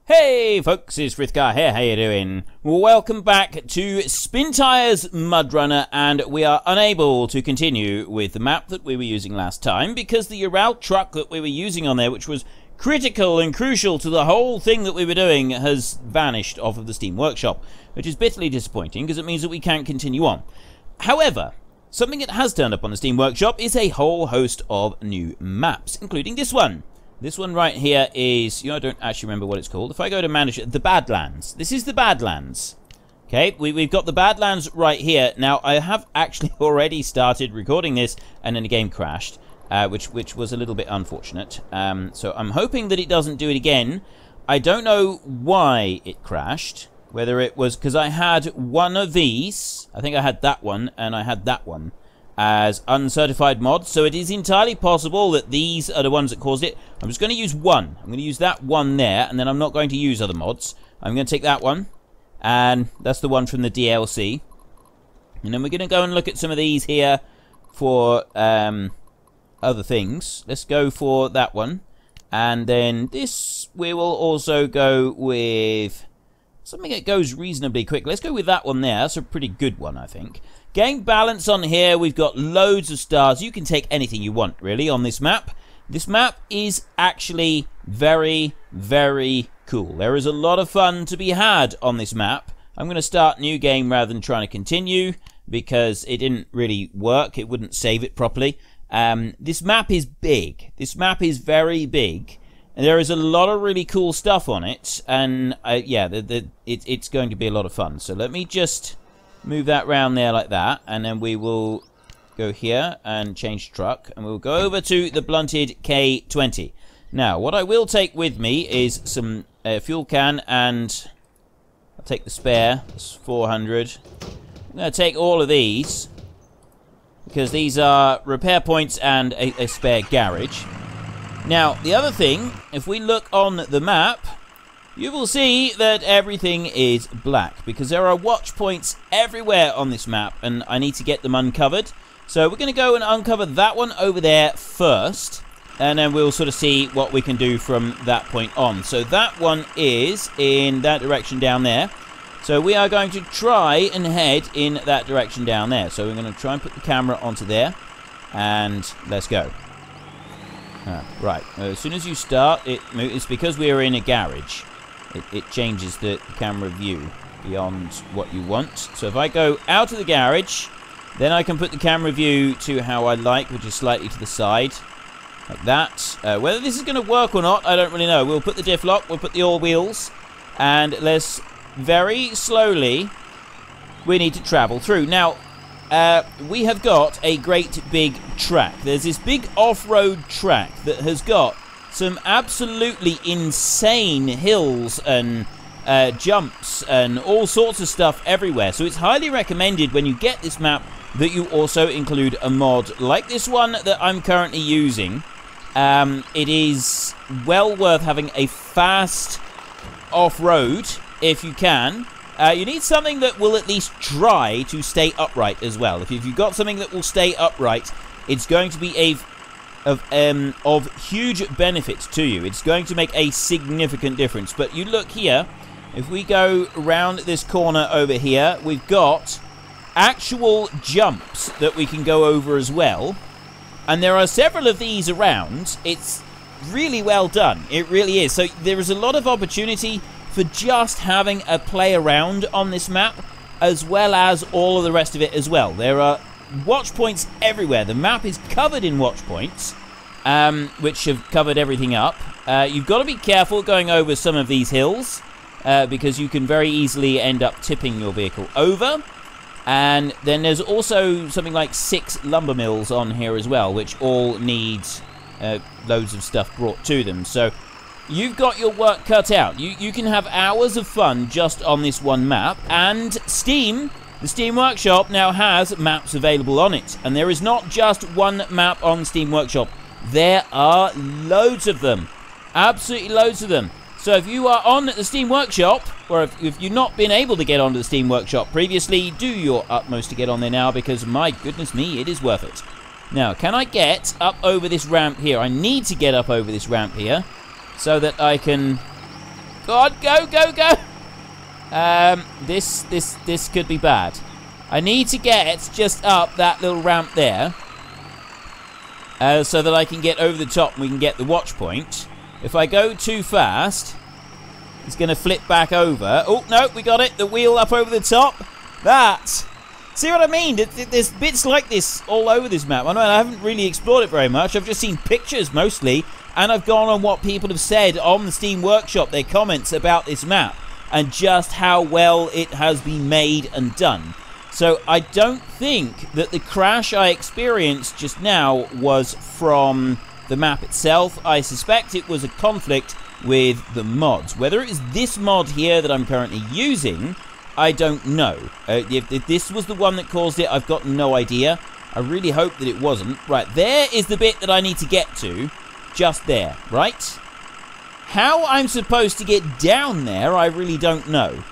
Hey folks, it's Frithgar here, how you doing? Welcome back to Spintires Mudrunner, and we are unable to continue with the map that we were using last time because the Ural truck that we were using on there, which was critical and crucial to the whole thing that we were doing, has vanished off of the Steam Workshop, which is bitterly disappointing because it means that we can't continue on. However, something that has turned up on the Steam Workshop is a whole host of new maps, including this one. This one right here is, I don't actually remember what it's called. If I go to manage it, the Badlands. This is the Badlands. Okay, we've got the Badlands right here. Now, I have actually already started recording this, and then the game crashed, which was a little bit unfortunate. So I'm hoping that it doesn't do it again. I don't know why it crashed. Whether it was because I had one of these. I think I had that one, and I had that one as uncertified mods, so it is entirely possible that these are the ones that caused it. I'm just going to use one. I'm going to use that one there, and then I'm not going to use other mods. I'm going to take that one, and that's the one from the DLC. And then we're going to go and look at some of these here for other things. Let's go for that one. And then this, we will also go with something that goes reasonably quick. Let's go with that one there. That's a pretty good one, I think. Game balance on here, we've got loads of stars. You can take anything you want, really, on this map. This map is actually very, very cool. There is a lot of fun to be had on this map. I'm going to start new game rather than trying to continue because it didn't really work. It wouldn't save it properly. This map is big. This map is very big. And there is a lot of really cool stuff on it. And, yeah, it's going to be a lot of fun. So let me just move that round there like that, and then we will go here and change truck, and we'll go over to the blunted K20. Now, what I will take with me is some fuel can, and I'll take the spare. It's 400. I'm going to take all of these because these are repair points and a spare garage. Now, the other thing, if we look on the map, you will see that everything is black because there are watch points everywhere on this map, and I need to get them uncovered. So we're going to go and uncover that one over there first, and then we'll sort of see what we can do from that point on. So that one is in that direction down there. So we are going to try and head in that direction down there. So we're going to try and put the camera onto there, and let's go. Right, as soon as you start, it's because we are in a garage. It changes the camera view beyond what you want. So if I go out of the garage, then I can put the camera view to how I like, which is slightly to the side, like that. Whether this is going to work or not, I don't really know. We'll put the diff lock, we'll put the all wheels, and let's very slowly, we need to travel through. Now, we have got a great big track. There's this big off-road track that has got some absolutely insane hills and jumps and all sorts of stuff everywhere. So it's highly recommended when you get this map that you also include a mod like this one that I'm currently using. It is well worth having a fast off-road if you can. You need something that will at least try to stay upright as well. If you've got something that will stay upright, it's going to be of huge benefit to you. It's going to make a significant difference. But you look here, if we go around this corner over here, we've got actual jumps that we can go over as well. And there are several of these around. It's really well done. It really is. So there is a lot of opportunity for just having a play around on this map, as well as all of the rest of it as well. There are watch points everywhere. The map is covered in watch points, which have covered everything up. You've got to be careful going over some of these hills, because you can very easily end up tipping your vehicle over. And then there's also something like 6 lumber mills on here as well, which all need loads of stuff brought to them. So you've got your work cut out. You can have hours of fun just on this one map, and Steam, the Steam Workshop, now has maps available on it. And there is not just one map on Steam Workshop. There are loads of them. Absolutely loads of them. So if you are on the Steam Workshop, or if you've not been able to get onto the Steam Workshop previously, do your utmost to get on there now, because my goodness me, it is worth it. Now, can I get up over this ramp here? I need to get up over this ramp here so that I can Go on, go, go, go. This could be bad. I need to get just up that little ramp there, so that I can get over the top and we can get the watch point. If I go too fast, it's going to flip back over. Oh, no, we got it. The wheel up over the top. See what I mean? There's bits like this all over this map. I haven't really explored it very much. I've just seen pictures mostly, and I've gone on what people have said on the Steam Workshop, their comments about this map, and just how well it has been made and done. So I don't think that the crash I experienced just now was from the map itself. I suspect it was a conflict with the mods. Whether it is this mod here that I'm currently using, I don't know. If this was the one that caused it, I've got no idea. I really hope that it wasn't. Right, there is the bit that I need to get to. Just there, right? How I'm supposed to get down there, I really don't know.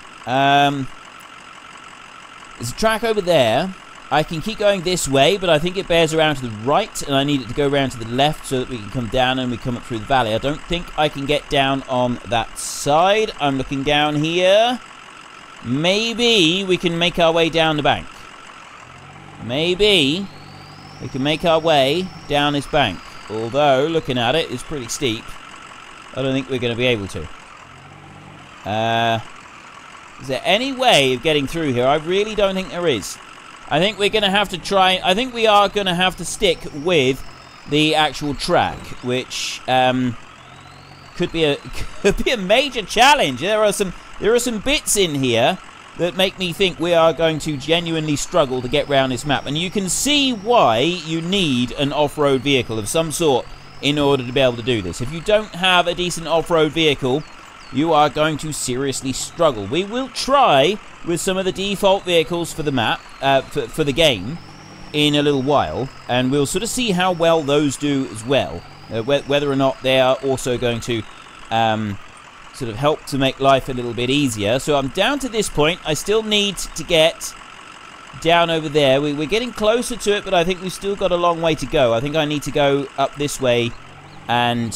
There's a track over there. I can keep going this way, but I think it bears around to the right, and I need it to go around to the left so that we can come down and we come up through the valley. I don't think I can get down on that side. I'm looking down here. Maybe we can make our way down the bank. Maybe we can make our way down this bank. Although, looking at it, it's pretty steep. I don't think we're going to be able to. Is there any way of getting through here? I really don't think there is. I think we're going to have to try... I think we are going to have to stick with the actual track, which could be a major challenge. There are some bits in here that make me think we are going to genuinely struggle to get around this map. And you can see why you need an off-road vehicle of some sort in order to be able to do this. If you don't have a decent off-road vehicle, you are going to seriously struggle. We will try with some of the default vehicles for the map, for the game, in a little while, and we'll sort of see how well those do as well. Whether or not they are also going to sort of help to make life a little bit easier. So I'm down to this point. I still need to get down over there. We're getting closer to it, but I think we've still got a long way to go. I think I need to go up this way, and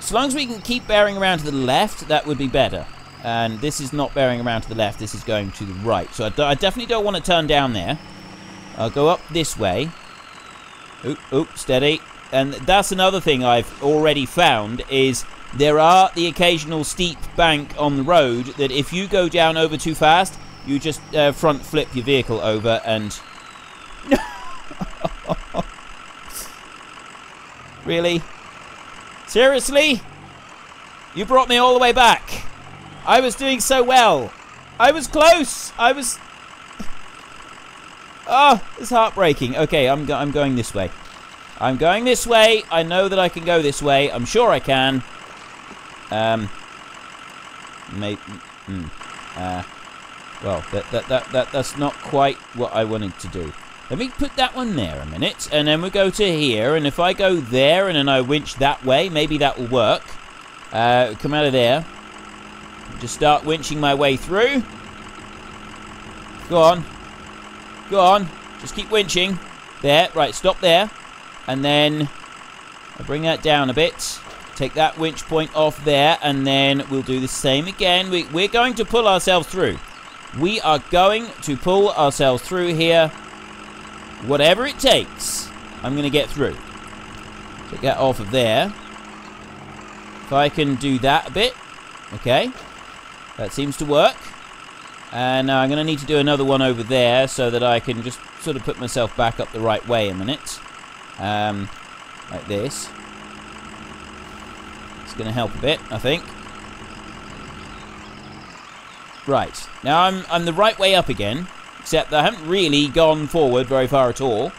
so long as we can keep bearing around to the left, that would be better. And this is not bearing around to the left, this is going to the right. So I definitely don't want to turn down there. I'll go up this way. Oop, steady. And that's another thing I've already found, is there are the occasional steep bank on the road that if you go down over too fast, you just front flip your vehicle over and... Really? Seriously? You brought me all the way back. I was doing so well. I was close. Oh, it's heartbreaking. Okay, I'm going this way. I'm going this way. I know that I can go this way. I'm sure I can. Well, that's not quite what I wanted to do. Let me put that one there a minute, and then we'll go to here, and if I go there and then I winch that way, maybe that will work. Come out of there. Just start winching my way through. Go on. Go on. Just keep winching. There. Right, stop there. And then I'll bring that down a bit. Take that winch point off there, and then we'll do the same again. We're going to pull ourselves through. We are going to pull ourselves through here. Whatever it takes, I'm going to get through. Take that off of there. If I can do that a bit. Okay. That seems to work. And now I'm going to need to do another one over there so that I can just sort of put myself back up the right way a minute. Like this. It's going to help a bit, I think. Right. Now I'm the right way up again. Except that I haven't really gone forward very far at all.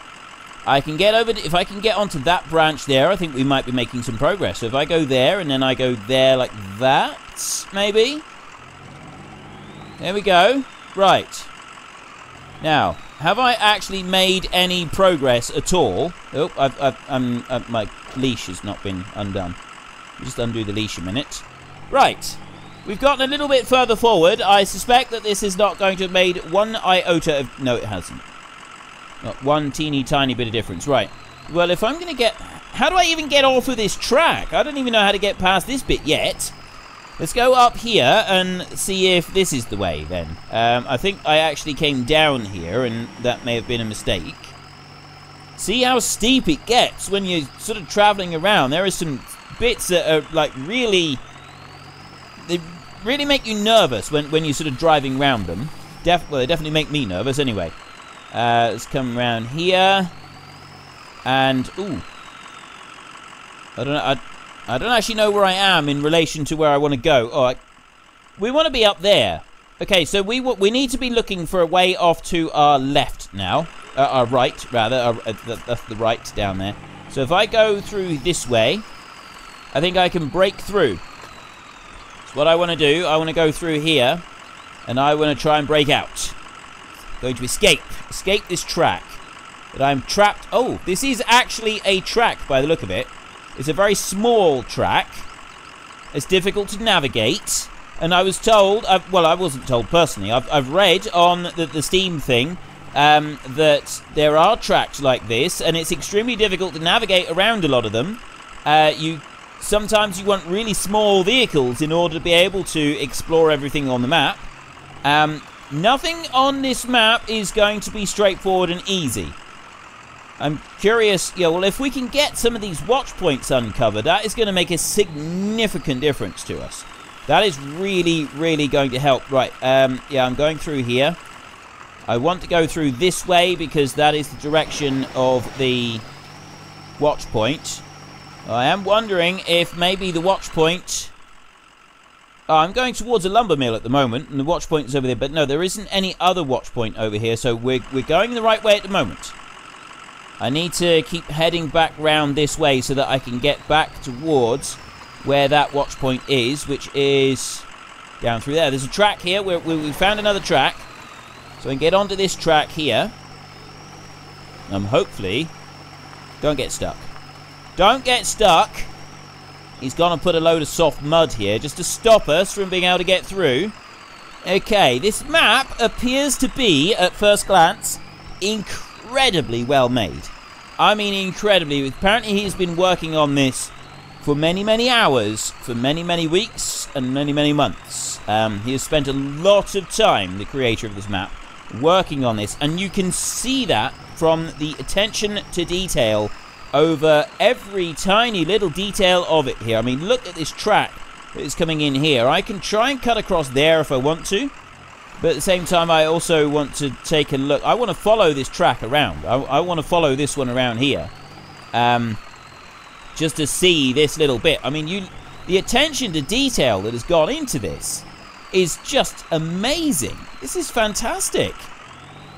I can get over... If I can get onto that branch there, I think we might be making some progress. So if I go there and then I go there like that, maybe. There we go. Right. Now, have I actually made any progress at all? Oh, my leash has not been undone. Just undo the leash a minute. Right. We've gotten a little bit further forward. I suspect that this is not going to have made one iota of... No, it hasn't. Not one teeny tiny bit of difference. Right. Well, if I'm going to get... How do I even get off of this track? I don't even know how to get past this bit yet. Let's go up here and see if this is the way then. I think I actually came down here, and that may have been a mistake. See how steep it gets when you're sort of traveling around. There are some bits that are like really... They really make you nervous when you're sort of driving around them. Well, they definitely make me nervous anyway. Let's come around here. And, ooh. I don't know. I don't actually know where I am in relation to where I want to go. Oh, we want to be up there. Okay, so we need to be looking for a way off to our left now. Our right, rather. That's the right down there. So if I go through this way, I think I can break through. So what I want to do, I want to go through here, and I want to try and break out. Going to escape this track. But I'm trapped. Oh, this is actually a track by the look of it. It's a very small track. It's difficult to navigate. And I was told, well, I wasn't told personally. I've read on the Steam thing that there are tracks like this, and it's extremely difficult to navigate around a lot of them. Sometimes you want really small vehicles in order to be able to explore everything on the map. Nothing on this map is going to be straightforward and easy. I'm curious, yeah, well, if we can get some of these watch points uncovered, that is going to make a significant difference to us. That is really, really going to help. Right, yeah, I'm going through here. I want to go through this way because that is the direction of the watch point. I am wondering if maybe the watch point... Oh, I'm going towards a lumber mill at the moment, and the watch point is over there. But no, there isn't any other watch point over here, so we're going the right way at the moment. I need to keep heading back round this way so that I can get back towards where that watch point is, which is down through there. There's a track here. We found another track. So I can get onto this track here. Hopefully... Don't get stuck. Don't get stuck! He's gonna put a load of soft mud here just to stop us from being able to get through. Okay, this map appears to be, at first glance, incredibly well made. I mean incredibly. Apparently he's been working on this for many, many hours, for many, many weeks, and many, many months. He has spent a lot of time, the creator of this map, working on this, and you can see that from the attention to detail over every tiny little detail of it here. I mean, look at this track that is coming in here. I can try and cut across there if I want to, but at the same time I also want to take a look. I want to follow this track around. I want to follow this one around here, just to see this little bit. I mean, the attention to detail that has gone into this is just amazing. This is fantastic.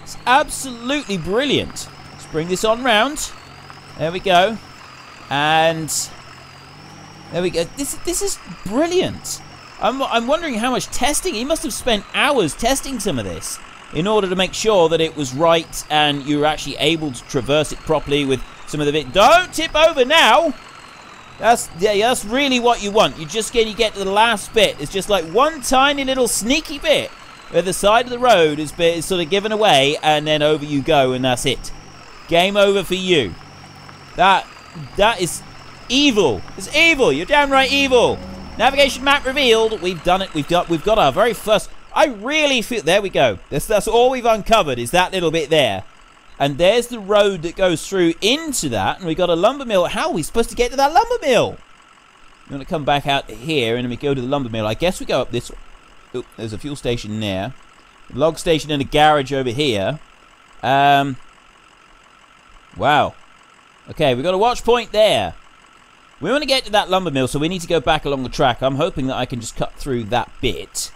It's absolutely brilliant. Let's bring this on round. There we go. And there we go. This is brilliant. I'm wondering how much testing. He must have spent hours testing some of this in order to make sure that it was right and you were actually able to traverse it properly with some of the bit. Don't tip over now. That's really what you want. You get to the last bit. It's just like one tiny little sneaky bit where the side of the road is sort of given away, and then over you go, and that's it. Game over for you. That is evil. It's evil. You're downright evil. Navigation map revealed. We've done it. We've got our very first. I really feel. There we go. That's all we've uncovered is that little bit there. And there's the road that goes through into that. And we got a lumber mill. How are we supposed to get to that lumber mill? We want to come back out here and then we go to the lumber mill. I guess we go up this way. Oh, there's a fuel station there. A log station and a garage over here. Wow. Okay, we've got a watch point there. We want to get to that lumber mill, so we need to go back along the track. I'm hoping that I can just cut through that bit.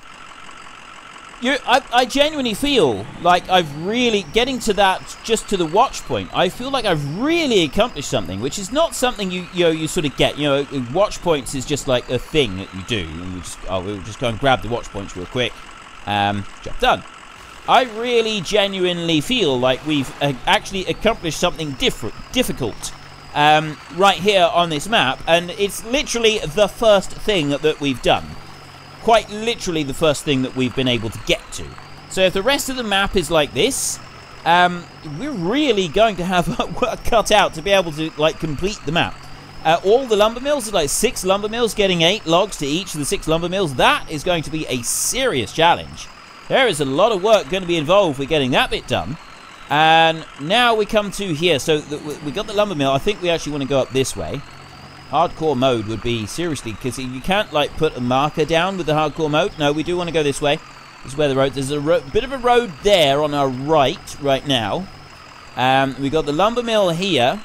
I genuinely feel like I've really... Getting to that, just to the watch point, I feel like I've really accomplished something, which is not something you sort of get. Watch points is just like a thing that you do. And we'll just go and grab the watch points real quick. Job done. I really genuinely feel like we've actually accomplished something difficult right here on this map, and it's literally the first thing that we've done. Quite literally the first thing that we've been able to get to. So if the rest of the map is like this, we're really going to have work cut out to be able to complete the map. all the lumber mills. There's like 6 lumber mills, getting 8 logs to each of the 6 lumber mills. That is going to be a serious challenge. There is a lot of work going to be involved with getting that bit done. And now we come to here. So we got the lumber mill. I think we actually want to go up this way. Hardcore mode would be, seriously, because you can't like put a marker down with the hardcore mode. No, we do want to go this way. This is where the road, there's a bit of a road there on our right now. We got the lumber mill here.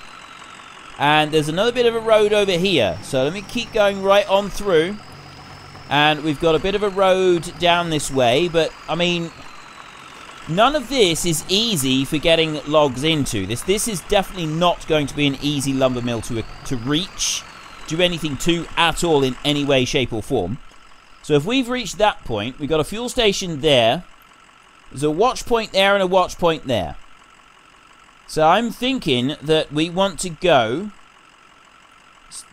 And there's another bit of a road over here. So let me keep going right on through. And we've got a bit of a road down this way. But, I mean, none of this is easy for getting logs into. This is definitely not going to be an easy lumber mill to reach. Do anything to at all in any way, shape or form. So if we've reached that point, we've got a fuel station there. There's a watch point there and a watch point there. So I'm thinking that we want to go.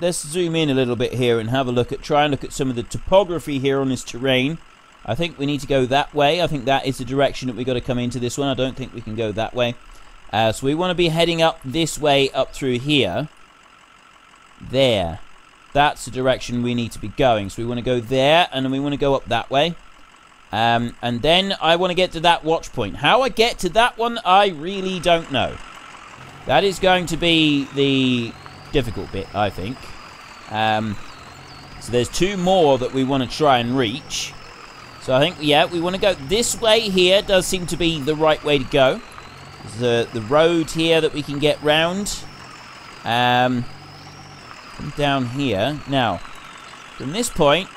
Let's zoom in a little bit here and have a look at, try and look at some of the topography here on this terrain. I think we need to go that way. I think that is the direction that we've got to come into this one. I don't think we can go that way. So we want to be heading up this way, up through here. There. That's the direction we need to be going. So we want to go there, and then we want to go up that way. And then I want to get to that watch point. How I get to that one, I really don't know. That is going to be the difficult bit, I think. So there's 2 more that we want to try and reach. So I think, yeah, we want to go this way here. Does seem to be the right way to go. There's the road here that we can get round. Down here. Now, from this point,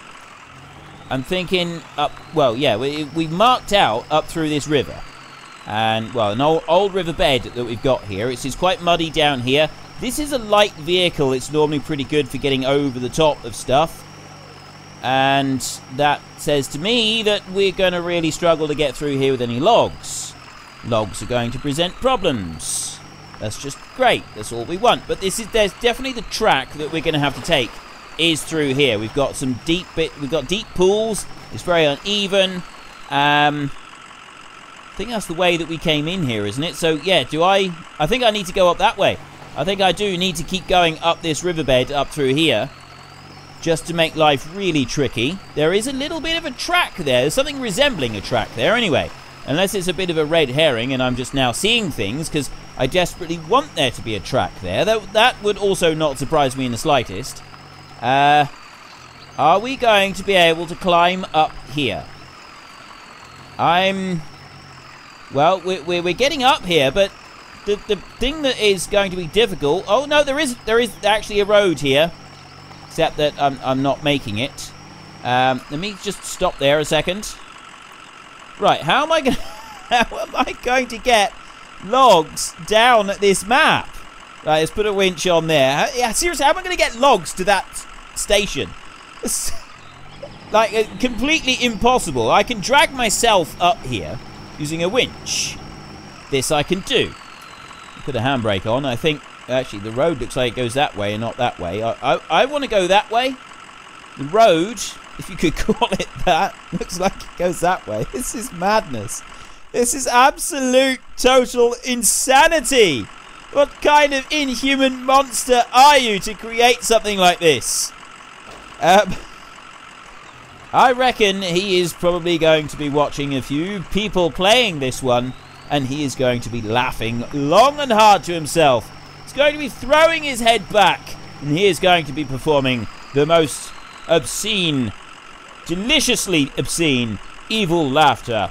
I'm thinking up, well, yeah, we marked out up through this river. And, well, an old riverbed that we've got here. It's quite muddy down here. This is a light vehicle. It's normally pretty good for getting over the top of stuff. And that says to me that we're going to really struggle to get through here with any logs. Logs are going to present problems. That's just great. That's all we want. But there's definitely the track that we're going to have to take is through here. We've got some we've got deep pools. It's very uneven. I think that's the way that we came in here, isn't it? So yeah, I think I need to go up that way. I think I do need to keep going up this riverbed up through here, just to make life really tricky. There is a little bit of a track there. There's something resembling a track there anyway. Unless it's a bit of a red herring and I'm just now seeing things because I desperately want there to be a track there. That would also not surprise me in the slightest. Are we going to be able to climb up here? Well, we're getting up here, but the thing that is going to be difficult... Oh, no, there is actually a road here. Except that I'm not making it. Let me just stop there a second. Right, how am I going to get logs down at this map? Right, let's put a winch on there. Yeah, seriously, how am I going to get logs to that station? It's like completely impossible. I can drag myself up here using a winch. This I can do. Put a handbrake on. I think actually the road looks like it goes that way and not that way. I want to go that way. The road, if you could call it that, looks like it goes that way. This is madness. This is absolute total insanity. What kind of inhuman monster are you to create something like this? I reckon he is probably going to be watching a few people playing this one, and he is going to be laughing long and hard to himself. He's going to be throwing his head back, and he is going to be performing the most obscene, deliciously obscene, evil laughter.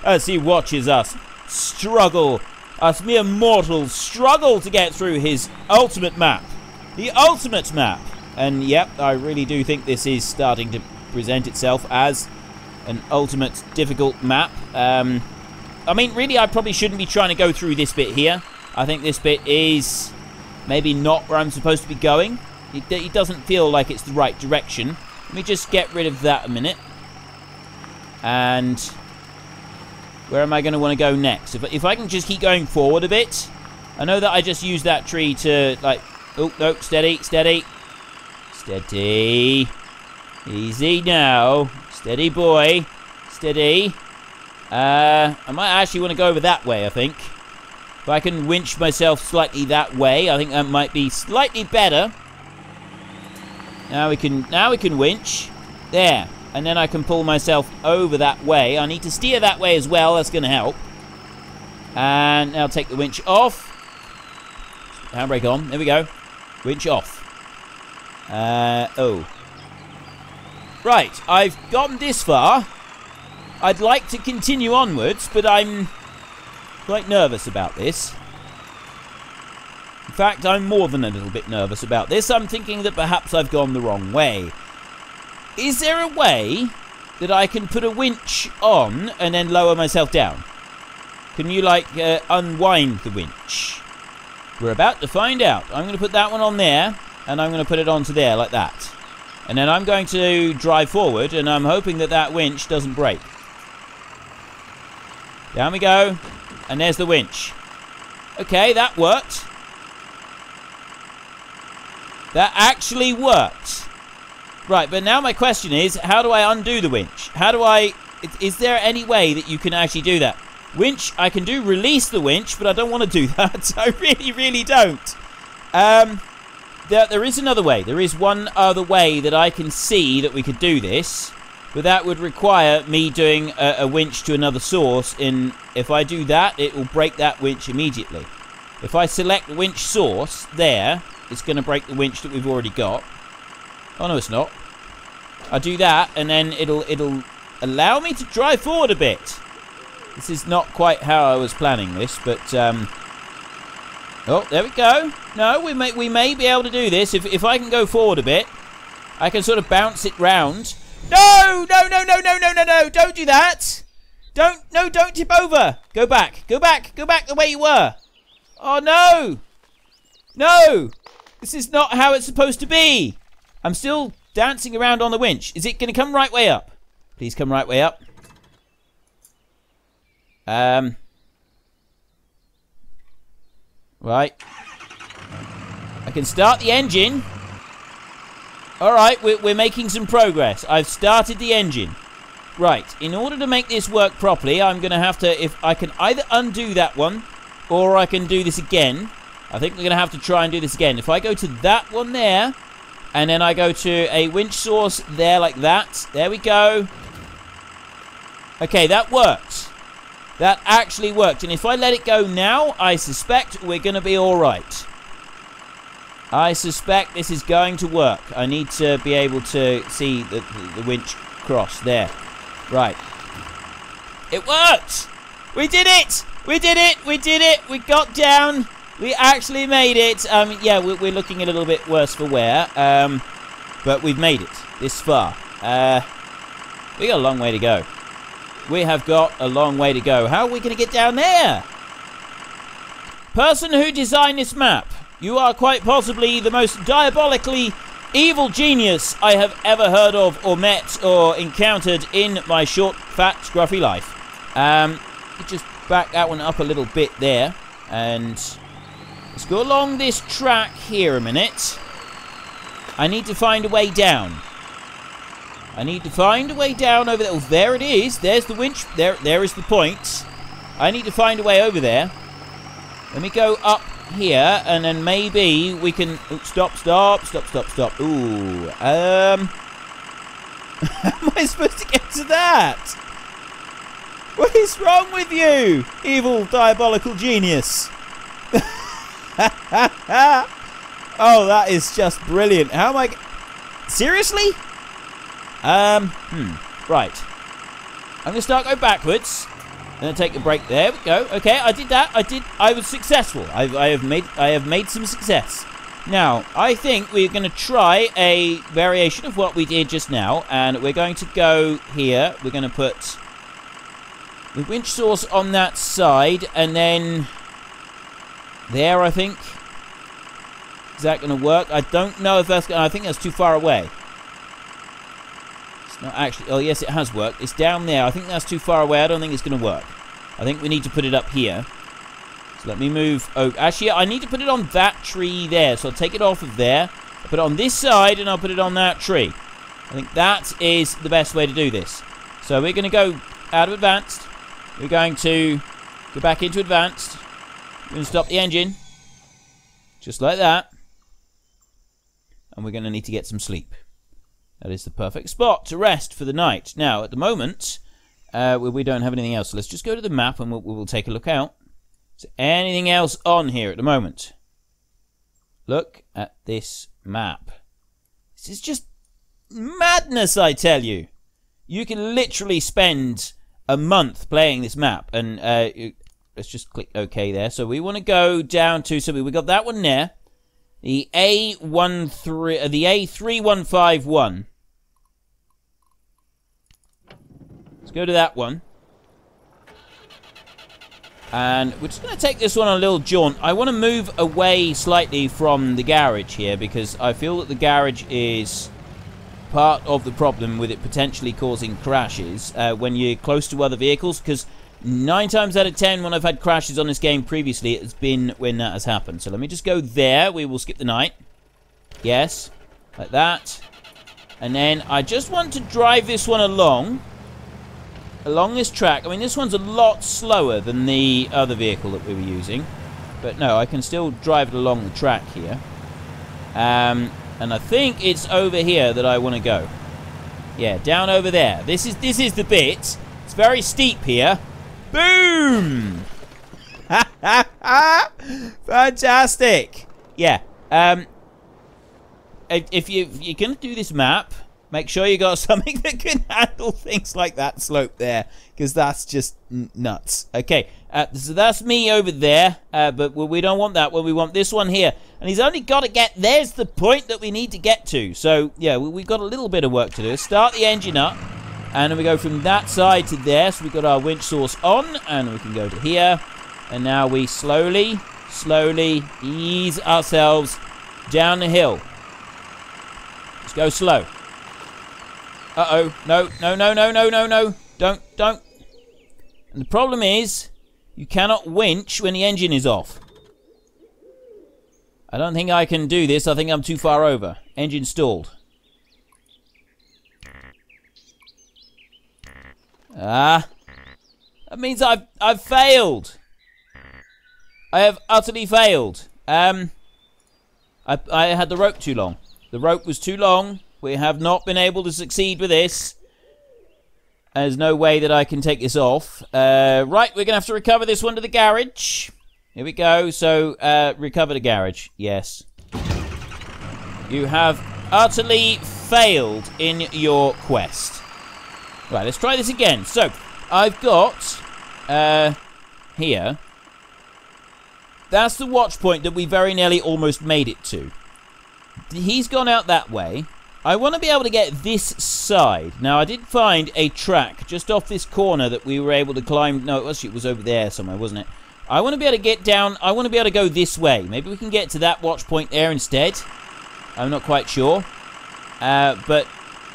As he watches us struggle, us mere mortals struggle to get through his ultimate map. The ultimate map. And yep, I really do think this is starting to present itself as an ultimate difficult map. I mean, really, I probably shouldn't be trying to go through this bit here. I think this bit is maybe not where I'm supposed to be going. It doesn't feel like it's the right direction. Let me just get rid of that a minute. And where am I going to want to go next? If I can just keep going forward a bit. I know that I just used that tree to, like... Oh, no, steady, steady. Steady. Easy now. Steady, boy. Steady. I might actually want to go over that way, I think. If I can winch myself slightly that way, I think that might be slightly better. Now we can winch. There. And then I can pull myself over that way. I need to steer that way as well. That's going to help. And now take the winch off. Handbrake on. There we go. Winch off. Oh. Right. I've gotten this far. I'd like to continue onwards, but I'm quite nervous about this. In fact, I'm more than a little bit nervous about this. I'm thinking that perhaps I've gone the wrong way. Is there a way that I can put a winch on and then lower myself down? Can you, like, unwind the winch? We're about to find out. I'm going to put that one on there, and I'm going to put it onto there, like that. And then I'm going to drive forward, and I'm hoping that that winch doesn't break. Down we go. And there's the winch. Okay, that worked. That actually worked. Right, but now my question is, how do I undo the winch? Is there any way that you can actually do that? Winch, I can do release the winch, but I don't want to do that. I really, really don't. There is another way. There is one other way that I can see that we could do this. But that would require me doing a winch to another source. If I do that, it will break that winch immediately. If I select the winch source there, it's going to break the winch that we've already got. Oh, no, it's not. I do that, and then it'll allow me to drive forward a bit. This is not quite how I was planning this, but... Oh, there we go. No, we may be able to do this. If I can go forward a bit, I can sort of bounce it round... No! No, no, no, no, no, no, no! Don't do that! Don't tip over! Go back! Go back! Go back the way you were! Oh, no! No! This is not how it's supposed to be! I'm still dancing around on the winch. Is it going to come right way up? Please come right way up. Right. I can start the engine. Alright, we're making some progress. I've started the engine. Right, in order to make this work properly, I'm going to have to... If I can either undo that one, or I can do this again. I think we're going to have to try and do this again. If I go to that one there, and then I go to a winch source there like that. There we go. Okay, that worked. That actually worked. And if I let it go now, I suspect we're going to be alright. I suspect this is going to work. I need to be able to see the winch cross there. Right. It worked! We did it! We did it! We did it! We got down! We actually made it! Yeah, we're looking a little bit worse for wear. But we've made it this far. We got a long way to go. We have got a long way to go. How are we going to get down there? Person who designed this map. You are quite possibly the most diabolically evil genius I have ever heard of or met or encountered in my short, fat, scruffy life. Just back that one up a little bit there. And let's go along this track here a minute. I need to find a way down. I need to find a way down over there. Oh, there it is. There's the winch. There is the point. I need to find a way over there. Let me go up here, and then maybe we can... Oh, stop. Ooh. How am I supposed to get to that? What is wrong with you, evil diabolical genius? Oh, that is just brilliant. How am I... Seriously? Right. I'm going to start going backwards. And then take a break. There we go. Okay, I did that. I was successful. I have made some success. Now, I think we're going to try a variation of what we did just now. And we're going to go here. We're going to put the winch source on that side. And then there, I think. Is that going to work? I don't know if that's going to... I think that's too far away. It's not actually... Oh, yes, it has worked. It's down there. I think that's too far away. I don't think it's going to work. I think we need to put it up here. So let me move... Oh, actually, I need to put it on that tree there. So I'll take it off of there. I'll put it on this side, and I'll put it on that tree. I think that is the best way to do this. So we're going to go out of advanced. We're going to go back into advanced. We're going to stop the engine. Just like that. And we're going to need to get some sleep. That is the perfect spot to rest for the night. Now, at the moment, we don't have anything else. So let's just go to the map and we'll take a look out. Is there anything else on here at the moment? Look at this map. This is just madness, I tell you. You can literally spend a month playing this map. And let's just click OK there. So we want to go down to... So we got that one there. The A3151. Let's go to that one. And we're just going to take this one on a little jaunt. I want to move away slightly from the garage here because I feel that the garage is part of the problem with it potentially causing crashes when you're close to other vehicles, because 9 times out of 10 when I've had crashes on this game previously, it's been when that has happened. So let me just go there. We will skip the night. Yes, like that. And then I just want to drive this one along this track. I mean, this one's a lot slower than the other vehicle that we were using. But no, I can still drive it along the track here. And I think it's over here that I want to go. Yeah, down over there. This is the bit. It's very steep here. Boom! Fantastic! Yeah. If you're going to do this map, make sure you got something that can handle things like that slope there, because that's just nuts. Okay, so that's me over there, but we don't want that one. We want this one here. And he's only got to get... There's the point that we need to get to. So, yeah, we've got a little bit of work to do. Start the engine up, and then we go from that side to there. So we've got our winch source on, and we can go to here. And now we slowly ease ourselves down the hill. Let's go slow. Uh-oh. No. Don't. And the problem is, you cannot winch when the engine is off. I don't think I can do this. I think I'm too far over. Engine stalled. That means I've failed. I have utterly failed. I had the rope too long. The rope was too long. We have not been able to succeed with this. There's no way that I can take this off. Right, we're going to have to recover this one to the garage. Here we go. So, recover the garage. Yes. You have utterly failed in your quest. Right, let's try this again. So, I've got here. That's the watch point that we very nearly almost made it to. He's gone out that way. I want to be able to get this side. Now, I did find a track just off this corner that we were able to climb. No, actually, it was over there somewhere, wasn't it? I want to be able to get down. I want to be able to go this way. Maybe we can get to that watch point there instead. I'm not quite sure. But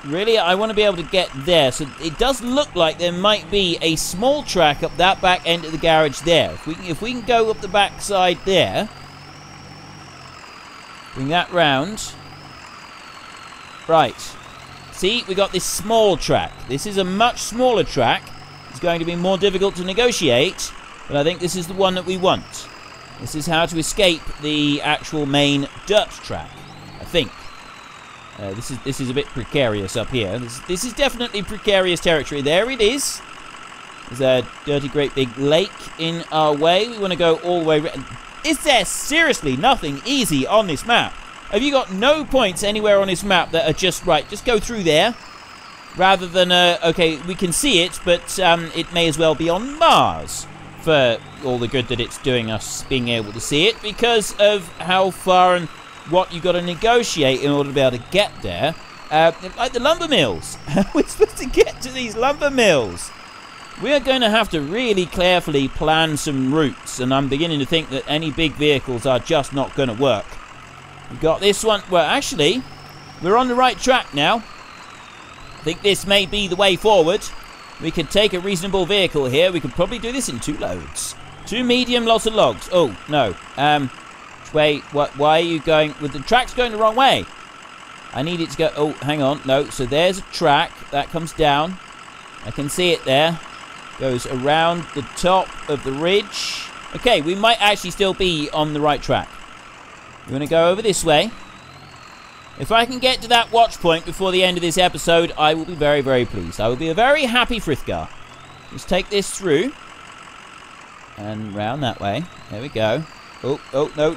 really, I want to be able to get there. So it does look like there might be a small track up that back end of the garage there. If we can go up the back side there. Bring that round. Right. See, we got this small track. This is a much smaller track. It's going to be more difficult to negotiate, but I think this is the one that we want. This is how to escape the actual main dirt track, I think. This is a bit precarious up here. This is definitely precarious territory. There it is. There's a dirty great big lake in our way. We want to go all the way around. Is there seriously nothing easy on this map? Have you got no points anywhere on this map that are just right? Just go through there. Rather than, okay, we can see it, but it may as well be on Mars. For all the good that it's doing us being able to see it. Because of how far and what you've got to negotiate in order to be able to get there. Like the lumber mills. How are we supposed to get to these lumber mills? We are going to have to really carefully plan some routes. And I'm beginning to think that any big vehicles are just not going to work. We've got this one. Well, actually, we're on the right track now. I think this may be the way forward. We could take a reasonable vehicle here. We could probably do this in 2 loads. 2 medium, lots of logs. Oh, no. Which way? Why are you going? Well, the track's going the wrong way. I need it to go. Oh, hang on. No, so there's a track. That comes down. I can see it there. Goes around the top of the ridge. Okay, we might actually still be on the right track. We're going to go over this way. If I can get to that watch point before the end of this episode, I will be very, very pleased. I will be a very happy Frithgar. Let's take this through. And round that way. There we go. Oh, no,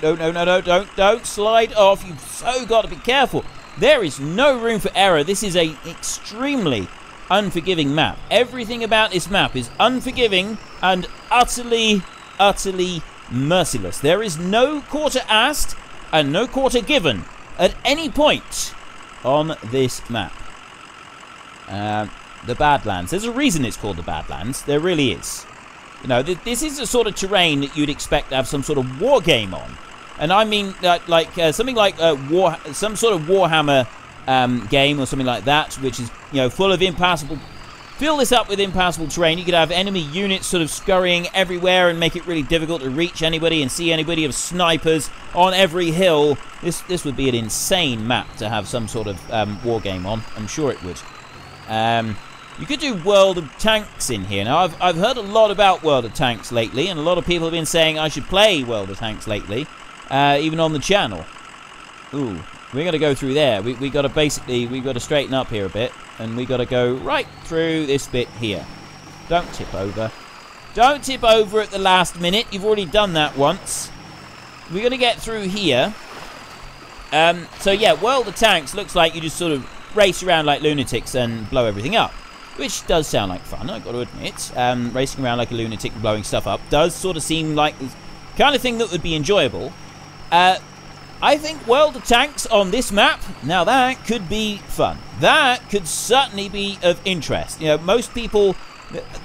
don't slide off. You've so got to be careful. There is no room for error. This is an extremely unforgiving map. Everything about this map is unforgiving and utterly, utterly merciless. There is no quarter asked and no quarter given at any point on this map. The Badlands. There's a reason it's called the Badlands. There really is. You know, this is the sort of terrain that you'd expect to have some sort of war game on. And I mean, something like some sort of Warhammer game or something like that, which is, you know, full of impassable. Fill this up with impassable terrain. You could have enemy units sort of scurrying everywhere and make it really difficult to reach anybody and see anybody. Of snipers on every hill. This would be an insane map to have some sort of war game on. I'm sure it would. You could do World of Tanks in here. Now, I've heard a lot about World of Tanks lately, and a lot of people have been saying I should play World of Tanks lately, even on the channel. Ooh, we're going to go through there. We got to straighten up here a bit, and we got to go right through this bit here. Don't tip over. Don't tip over at the last minute. You've already done that once. We're going to get through here. So yeah, World of Tanks looks like you just sort of race around like lunatics and blow everything up. Which does sound like fun, I've got to admit. Racing around like a lunatic and blowing stuff up does sort of seem like the kind of thing that would be enjoyable. I think World of Tanks on this map, now that could be fun. That could certainly be of interest. You know, most people,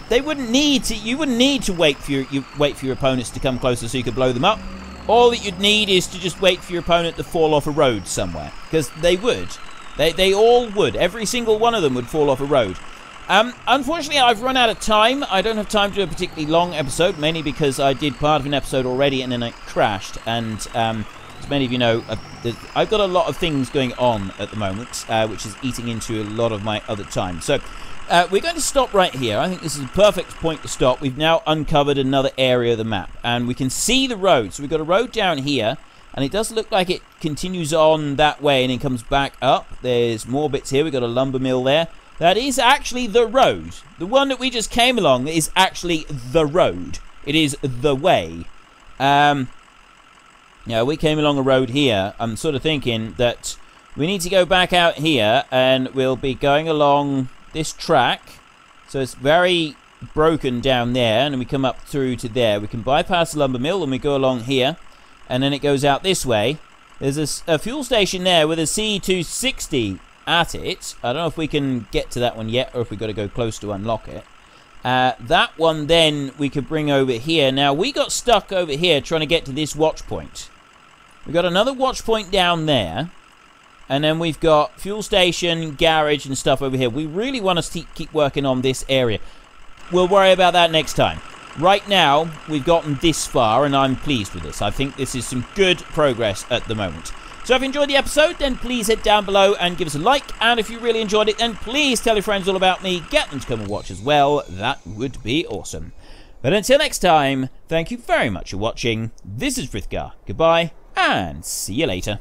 they wouldn't need to. You wouldn't need to wait for your opponents to come closer so you could blow them up. All that you'd need is to just wait for your opponent to fall off a road somewhere, because they would. They all would. Every single one of them would fall off a road. Unfortunately, I've run out of time. I don't have time to do a particularly long episode, mainly because I did part of an episode already and then it crashed. And as many of you know, I've got a lot of things going on at the moment, which is eating into a lot of my other time. So we're going to stop right here. I think this is a perfect point to stop. We've now uncovered another area of the map, and we can see the road. So we've got a road down here, and it does look like it continues on that way and then comes back up. There's more bits here. We've got a lumber mill there. That is actually the road. The one that we just came along is actually the road. It is the way. Yeah, we came along a road here. I'm sort of thinking that we need to go back out here, and we'll be going along this track. So it's very broken down there, and then we come up through to there. We can bypass the lumber mill, and we go along here, and then it goes out this way. There's a fuel station there with a C260 at it. I don't know if we can get to that one yet, or if we've got to go close to unlock it. That one then we could bring over here. Now, we got stuck over here trying to get to this watch point. We've got another watch point down there, and then we've got fuel station, garage, and stuff over here. We really want to keep working on this area. We'll worry about that next time. Right now, we've gotten this far, and I'm pleased with this. I think this is some good progress at the moment. So if you enjoyed the episode, then please head down below and give us a like. And if you really enjoyed it, then please tell your friends all about me. Get them to come and watch as well. That would be awesome. But until next time, thank you very much for watching. This is Frithgar. Goodbye, and see you later.